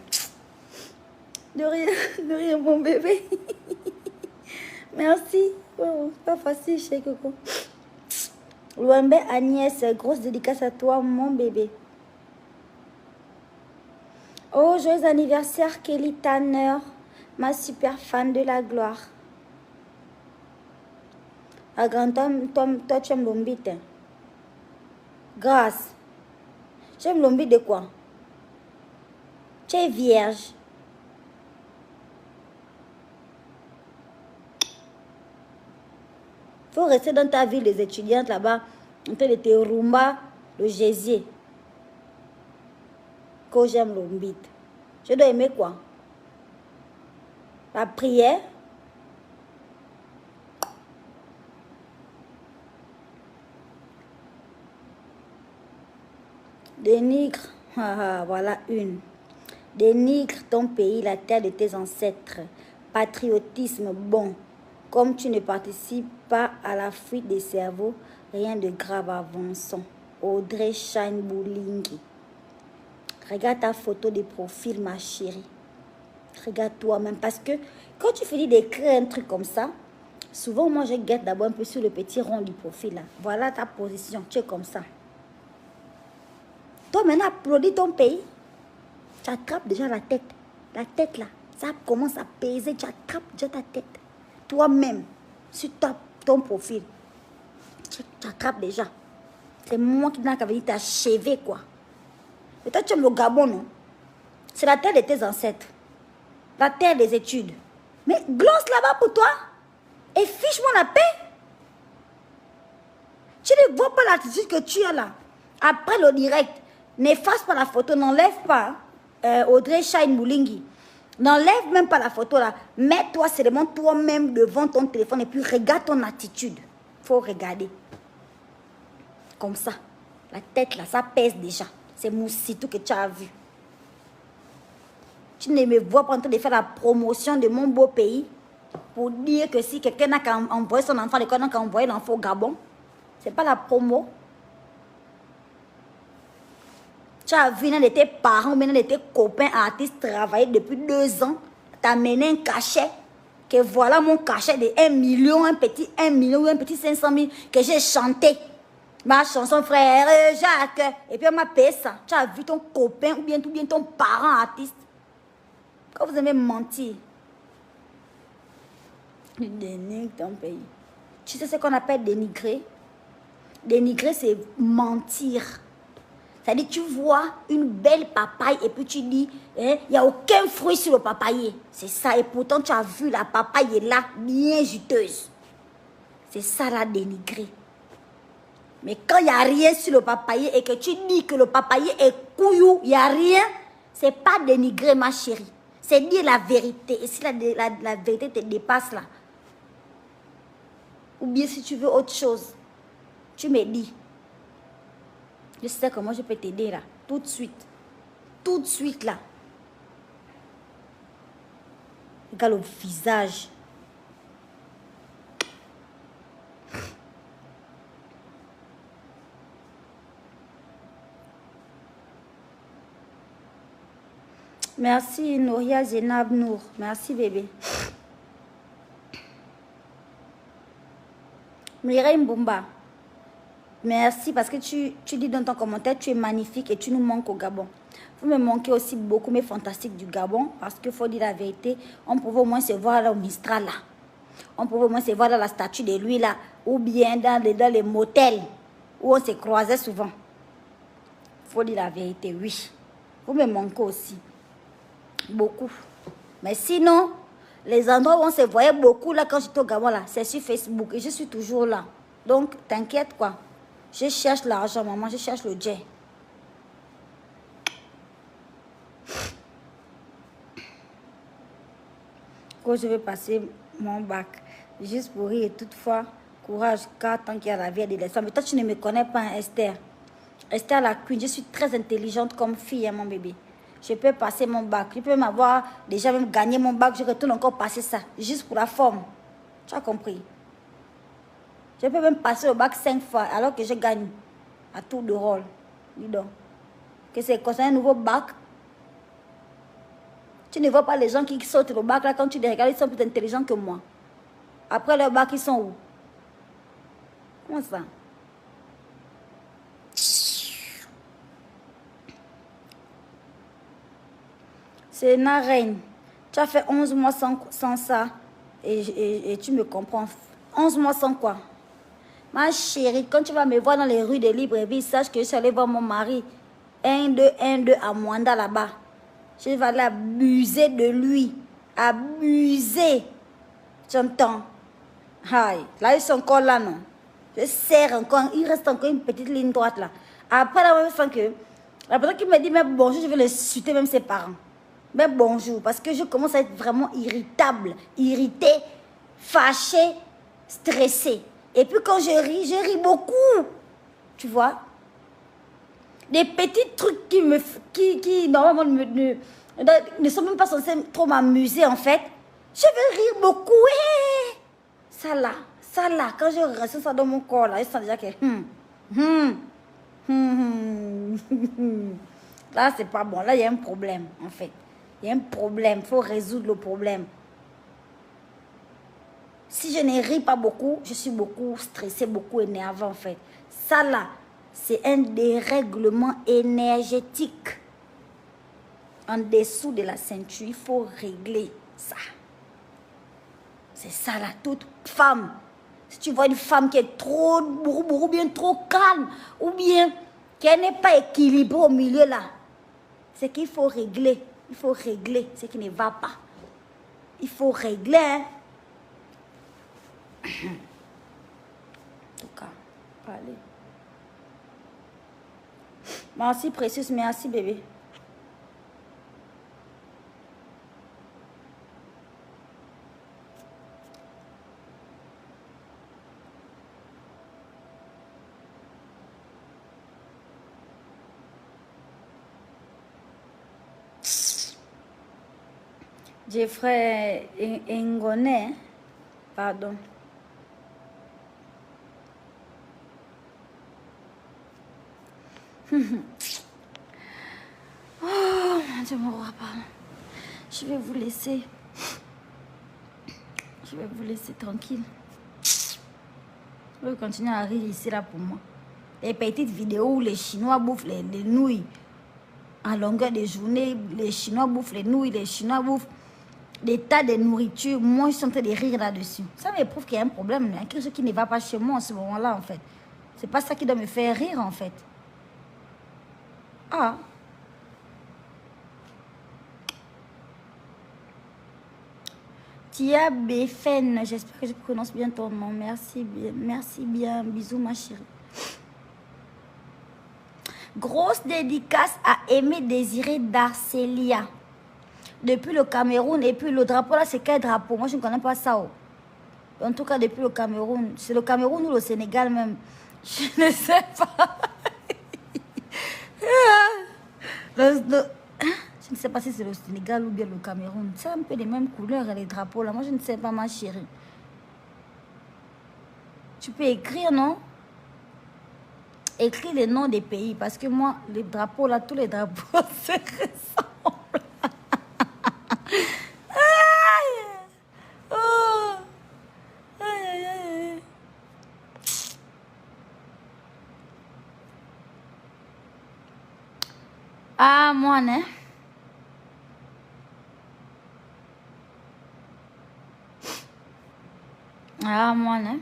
De rien, mon bébé. Merci. Oh, pas facile, chez Coco. Louembe Agnès, grosse dédicace à toi, mon bébé. Oh, joyeux anniversaire, Kelly Tanner, ma super fan de la gloire. À grand homme, toi, tu aimes l'ombite. Grâce. Tu aimes l'ombite de quoi? Tu es vierge. Il faut rester dans ta ville, les étudiantes là-bas, en train de te rumba le gésier. Que j'aime l'ombite. Je dois aimer quoi? La prière. Dénigre, voilà une. Dénigre ton pays, la terre de tes ancêtres. Patriotisme bon. Comme tu ne participes pas à la fuite des cerveaux, rien de grave avançant. Audrey Shine Boulingi. Regarde ta photo de profil, ma chérie. Regarde toi-même. Parce que quand tu finis d'écrire un truc comme ça, souvent moi je guette d'abord un peu sur le petit rond du profil. Là. Voilà ta position. Tu es comme ça. Toi maintenant, applaudis ton pays. Tu attrapes déjà la tête. La tête là, ça commence à peser. Tu attrapes déjà ta tête. Toi-même, sur ton profil. Tu attrapes déjà. C'est moi qui n'ai qu'à venir t'achever quoi. Et toi, tu aimes le Gabon, non? C'est la terre de tes ancêtres. La terre des études. Mais gloss là-bas pour toi. Et fiche-moi la paix. Tu ne vois pas l'attitude que tu as là. Après le direct, n'efface pas la photo, n'enlève pas. Audrey Shine Moulingi. N'enlève même pas la photo là. Mets-toi seulement toi-même devant ton téléphone et puis regarde ton attitude. Il faut regarder. Comme ça. La tête là, ça pèse déjà. C'est Moussitou que tu as vu. Tu ne me vois pas en train de faire la promotion de mon beau pays pour dire que si quelqu'un n'a qu'à envoyer son enfant à l'école, n'a qu'à envoyer l'enfant au Gabon. Ce n'est pas la promo. Tu as vu l'un de tes parents ou l'un de tes copains artistes travailler depuis 2 ans. Tu as mené un cachet. Que voilà mon cachet de 1 million, un petit 1 million ou un petit 500 000 que j'ai chanté. Ma chanson frère Jacques. Et puis on m'a payé ça. Tu as vu ton copain ou bien ton parent artiste. Quand vous aimez mentir. Dénigre ton pays. Tu sais ce qu'on appelle dénigrer? Dénigrer, c'est mentir. C'est-à-dire, tu vois une belle papaye et puis tu dis, il n'y a aucun fruit sur le papayer. C'est ça. Et pourtant, tu as vu la papaye est là, bien juteuse. C'est ça, la dénigrer. Mais quand il n'y a rien sur le papayer et que tu dis que le papayer est couillou, il n'y a rien, ce n'est pas dénigrer, ma chérie. C'est dire la vérité. Et si la vérité te dépasse là, ou bien si tu veux autre chose, tu me dis. Je sais comment je peux t'aider là. Tout de suite. Tout de suite là. Regarde le visage. Merci Nouria Zenab Nour. Merci bébé. Mireille Mbumba. Merci parce que tu dis dans ton commentaire, tu es magnifique et tu nous manques au Gabon. Vous me manquez aussi beaucoup, mais fantastique du Gabon, parce qu'il faut dire la vérité, on pouvait au moins se voir là au Mistral là. On pouvait au moins se voir dans la statue de lui là, ou bien dans les motels où on se croisait souvent. Il faut dire la vérité, oui. Vous me manquez aussi. Beaucoup. Mais sinon, les endroits où on se voyait beaucoup là quand j'étais au Gabon là, c'est sur Facebook et je suis toujours là. Donc, t'inquiète quoi. Je cherche l'argent, maman, je cherche le jet. quand je vais passer mon bac. Juste pour rire, toutefois, courage, car tant qu'il y a la vie, il y a des leçons. Mais toi, tu ne me connais pas, hein, Esther. Esther la Queen, je suis très intelligente comme fille, hein, mon bébé. Je peux passer mon bac. Je peux même avoir déjà même gagné mon bac. Je retourne encore passer ça. Juste pour la forme. Tu as compris? Je peux même passer le bac 5 fois alors que je gagne à tour de rôle. Dis donc. Que c'est comme ça un nouveau bac. Tu ne vois pas les gens qui sortent le bac là, quand tu les regardes, ils sont plus intelligents que moi. Après le bac, ils sont où? Comment ça? C'est une reine. Tu as fait 11 mois sans ça et tu me comprends. 11 mois sans quoi? Ma chérie, quand tu vas me voir dans les rues de Libreville, sache que je suis allée voir mon mari. 1-2 à Mwanda là-bas. Je vais aller abuser de lui. Abuser. Tu entends? Aïe. Là, ils sont encore là, non? Je serre encore. Il reste encore une petite ligne droite là. Après, la même fois que la personne qui me dit même bonjour, je vais le suiter même ses parents. Mais bonjour, parce que je commence à être vraiment irritable, irritée, fâchée, stressée. Et puis quand je ris beaucoup. Tu vois? Des petits trucs qui normalement ne sont même pas censés trop m'amuser en fait. Je vais rire beaucoup. Ouais. Ça là, quand je ressens ça dans mon corps là, je sens déjà que là c'est pas bon, là il y a un problème en fait. Il y a un problème, il faut résoudre le problème. Si je ne ris pas beaucoup, je suis beaucoup stressée, beaucoup énervée en fait. Ça là, c'est un dérèglement énergétique. En dessous de la ceinture, il faut régler ça. C'est ça là, toute femme. Si tu vois une femme qui est trop bourrou, ou bien trop calme, ou bien qu'elle n'est pas équilibrée au milieu là, c'est qu'il faut régler. Il faut régler ce qui ne va pas. Il faut régler. Hein? En tout cas, allez. Merci, précieuse. Merci, bébé. Jeffrey Ngoné, pardon. Oh, je me vois pas. Je vais vous laisser. Je vais vous laisser tranquille. Je vais continuer à rire ici là pour moi. Les petites vidéos où les Chinois bouffent les nouilles. À longueur de journée, les Chinois bouffent les nouilles, les Chinois bouffent des tas de nourriture. Moi, je suis en train de rire là-dessus. Ça me prouve qu'il y a un problème. Il y a quelque chose qui ne va pas chez moi en ce moment-là, en fait. C'est pas ça qui doit me faire rire, en fait. Ah. Tia Befen, j'espère que je prononce bien ton nom. Merci bien. Bisous, ma chérie. Grosse dédicace à Aimé Désiré d'Arcélia. Depuis le Cameroun, et puis le drapeau là, c'est quel drapeau? Moi, je ne connais pas ça. Oh. En tout cas, depuis le Cameroun. C'est le Cameroun ou le Sénégal même? Je ne sais pas. Je ne sais pas si c'est le Sénégal ou bien le Cameroun. C'est un peu les mêmes couleurs, les drapeaux là. Moi, je ne sais pas, ma chérie. Tu peux écrire, non? Écris les noms des pays. Parce que moi, les drapeaux là, tous les drapeaux se ressemblent. Oh. Aïe. Ah, moi, né? Ah, moi, né?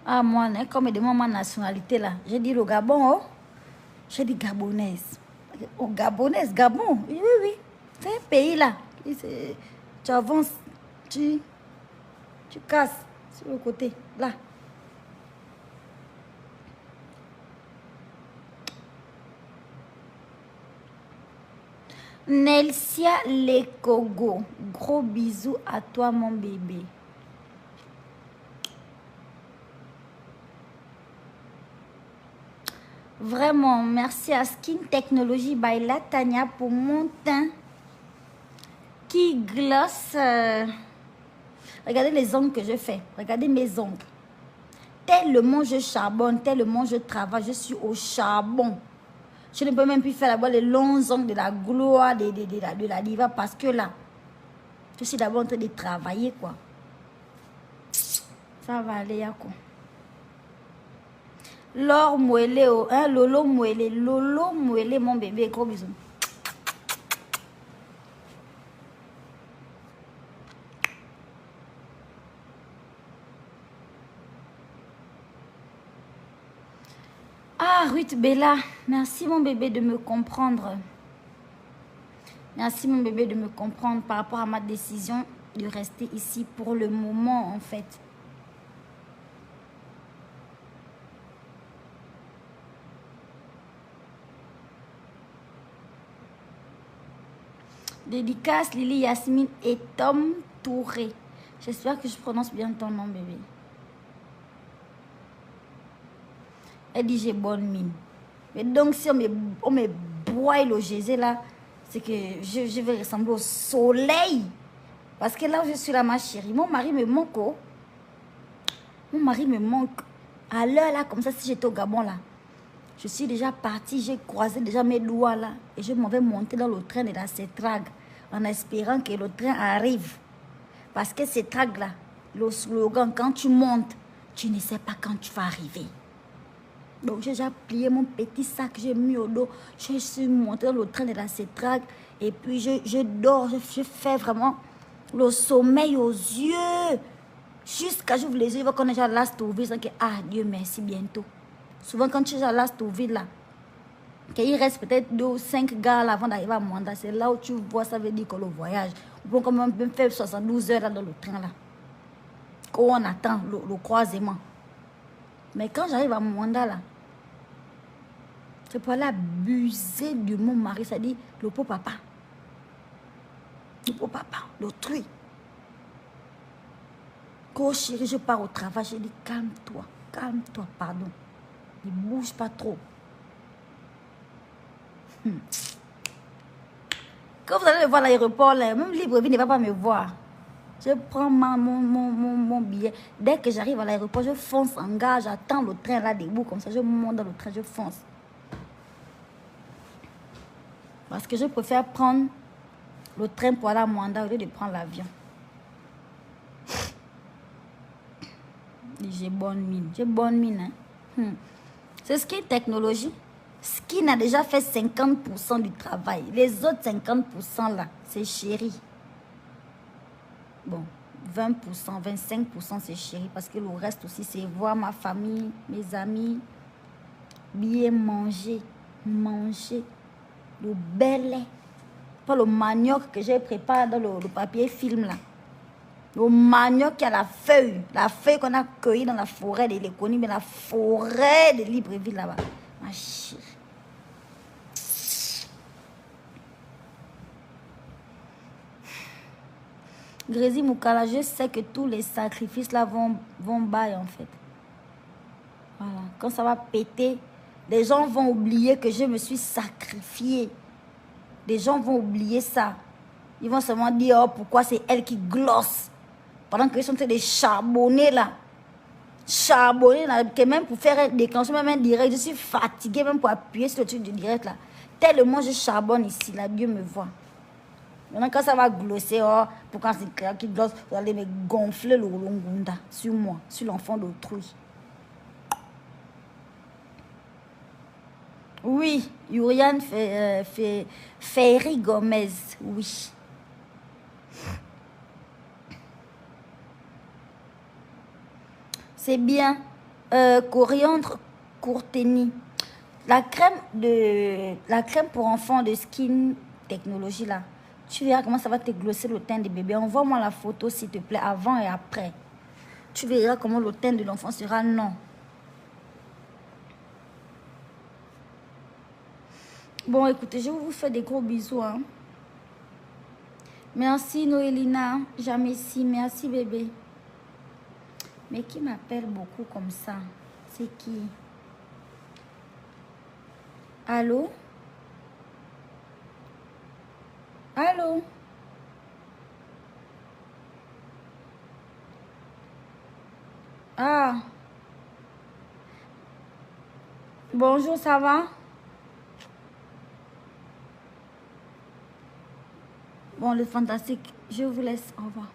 Ah, moi, né? Comme il demande ma nationalité là. J'ai dit le Gabon, oh. J'ai dit gabonaise. Oh, gabonaise, Gabon. Oui. C'est pays là. Tu avances, tu casses sur le côté, là. Nelsia Lekogo, gros bisous à toi mon bébé. Vraiment, merci à Skin Technology by Latania pour mon teint qui glosse. Regardez les ongles que je fais. Regardez mes ongles. Tellement je charbonne, tellement je travaille, je suis au charbon. Je ne peux même plus faire d'abord les longs ongles de la gloire de la diva parce que là, je suis d'abord en train de travailler quoi. Ça va aller à quoi. Laure Mouélé, hein, Lolo Mouélé, mon bébé, gros bisous. Ah, Ruth Bella, merci mon bébé de me comprendre. Merci mon bébé de me comprendre par rapport à ma décision de rester ici pour le moment en fait. Dédicace Lily Yasmine et Tom Touré. J'espère que je prononce bien ton nom bébé. Elle dit j'ai bonne mine. Mais donc si on me broie le gésé là, c'est que je vais ressembler au soleil. Parce que là où je suis là ma chérie, mon mari me manque. Oh. Mon mari me manque. À l'heure là, comme ça, si j'étais au Gabon là, je suis déjà partie, j'ai croisé déjà mes doigts là. Et je m'en vais monter dans le train de la Cetrague en espérant que le train arrive. Parce que Cetrague là, le slogan, quand tu montes, tu ne sais pas quand tu vas arriver. Donc j'ai déjà plié mon petit sac, j'ai mis au dos, je suis montée dans le train de la Cetrague et puis je dors, je fais vraiment le sommeil aux yeux. Jusqu'à j'ouvre les yeux, je vois qu'on est déjà là, c'est que ah Dieu merci bientôt. Souvent quand tu es déjà là, c'est là, qu'il reste peut-être 2 ou 5 gars là avant d'arriver à Mwanda, c'est là où tu vois, ça veut dire que le voyage, on peut quand même faire 72 heures là dans le train là, qu'on attend le croisement. Mais quand j'arrive à Mwanda là, je peux aller abuser de mon mari, c'est-à-dire le pauvre papa. Le pauvre papa, l'autrui. Quand chérie, je pars au travail, je dis calme-toi, pardon. Ne bouge pas trop. Quand vous allez me voir à l'aéroport, même Libreville ne va pas me voir. Je prends mon billet. Dès que j'arrive à l'aéroport, je fonce en gare, j'attends le train là debout, comme ça, je monte dans le train, je fonce. Parce que je préfère prendre le train pour aller à Mwanda au lieu de prendre l'avion. J'ai bonne mine. Hein? C'est Skin Technology. Skin a déjà fait 50% du travail. Les autres 50% là, c'est chéri. Bon, 20%, 25% c'est chéri. Parce que le reste aussi, c'est voir ma famille, mes amis. Bien manger. Le bel lait. Pas le manioc que j'ai préparé dans le papier film là. Le manioc qui a la feuille qu'on a cueillie dans la forêt de l'Éconie, mais la forêt de Libreville là-bas. Ma chérie. Grézy Moukala, je sais que tous les sacrifices là vont bailler en fait. Voilà. Quand ça va péter, les gens vont oublier que je me suis sacrifiée. Les gens vont oublier ça. Ils vont seulement dire, oh, pourquoi c'est elle qui glosse. Pendant qu'ils sont en train de charbonner là. Charbonner là. Que même pour faire déclencher même un direct, je suis fatiguée même pour appuyer sur le truc du direct là. Tellement je charbonne ici là, Dieu me voit. Maintenant quand ça va glosser, oh, pourquoi c'est clair qui glosse, vous allez me gonfler le longunda sur moi, sur l'enfant d'autrui. Oui, Yuriane Ferry Gomez, oui. C'est bien. Coriandre Courteni. La crème pour enfants de Skin Technology là, Tu verras comment ça va te glosser le teint de bébé. Envoie-moi la photo, s'il te plaît, avant et après. Tu verras comment le teint de l'enfant sera non. Bon, écoutez, je vous fais des gros bisous. Hein. Merci, Noélina. Jamais si. Merci, bébé. Mais qui m'appelle beaucoup comme ça? C'est qui? Allô? Allô? Ah. Bonjour, ça va? Bon, le fantastique, je vous laisse. Au revoir.